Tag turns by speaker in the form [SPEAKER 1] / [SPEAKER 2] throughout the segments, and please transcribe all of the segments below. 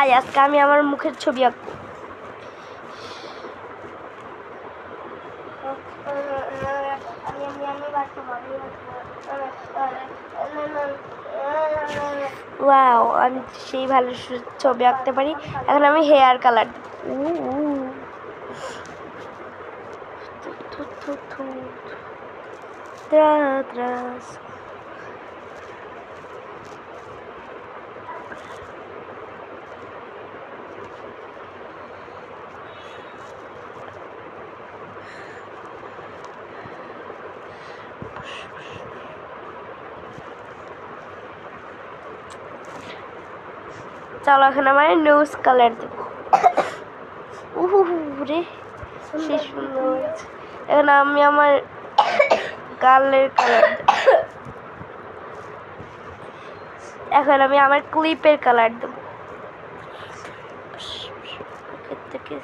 [SPEAKER 1] তাই আজকে আমি আমার মুখের ছবি আঁকবো। ওয়াও, আমি সেই ভালো ছবি আঁকতে পারি। এখন আমি হেয়ার কালার চলো এখন আমার নোজ কালার দেবো। রে সে সুন্দর হয়েছে। এখন আমি আমার গালের কালার দেবো। এখন আমি আমার ক্লিপের কালার দেবো। থেকে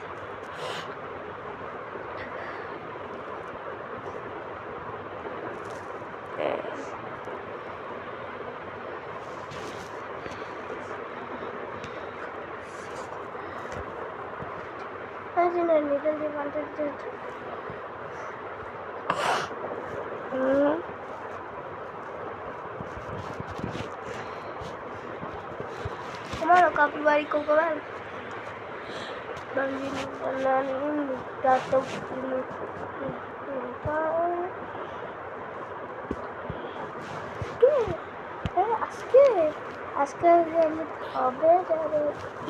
[SPEAKER 1] Kemana kapi balik kau kawan? Balik kanan ini datang ini. আজকে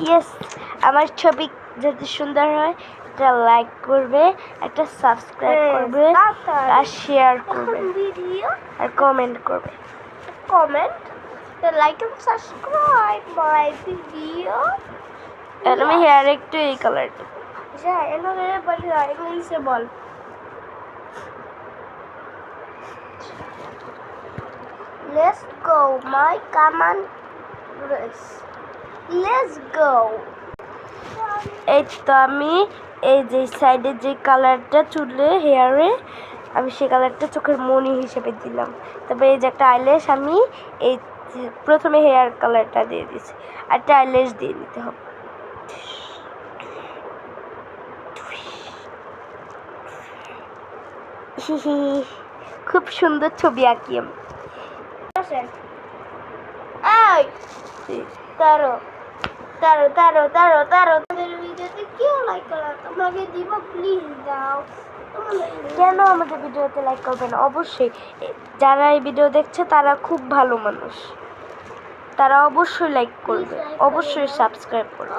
[SPEAKER 1] ইয়েস, আমার ছবি যদি সুন্দর হয় একটা লাইক করবে, একটা সাবস্ক্রাইব করবে, আর শেয়ার করবে, আর কমেন্ট করবে। Like and subscribe my video. আমি হেয়ার একটু এই কালার দেবো। ইংলিশে বল। Let's go, my come on, let's go. এই তো আমি এই যে সাইডে যে কালারটা চুলে হেয়ারে আমি সেই কালারটা চোখের মনি হিসেবে দিলাম। তবে এই যে একটা আইল্যাশ আমি এই প্রথমে হেয়ার কালারটা দিয়ে দিয়েছি, আর একটা আইল্যাশ দিয়ে দিতে হবে। খুব সুন্দর ছবি আঁকি আমি। কেন আমাদের ভিডিওতে লাইক করবে না? অবশ্যই যারা এই ভিডিও দেখছে তারা খুব ভালো মানুষ, তারা অবশ্যই লাইক করবে, অবশ্যই সাবস্ক্রাইব করবে।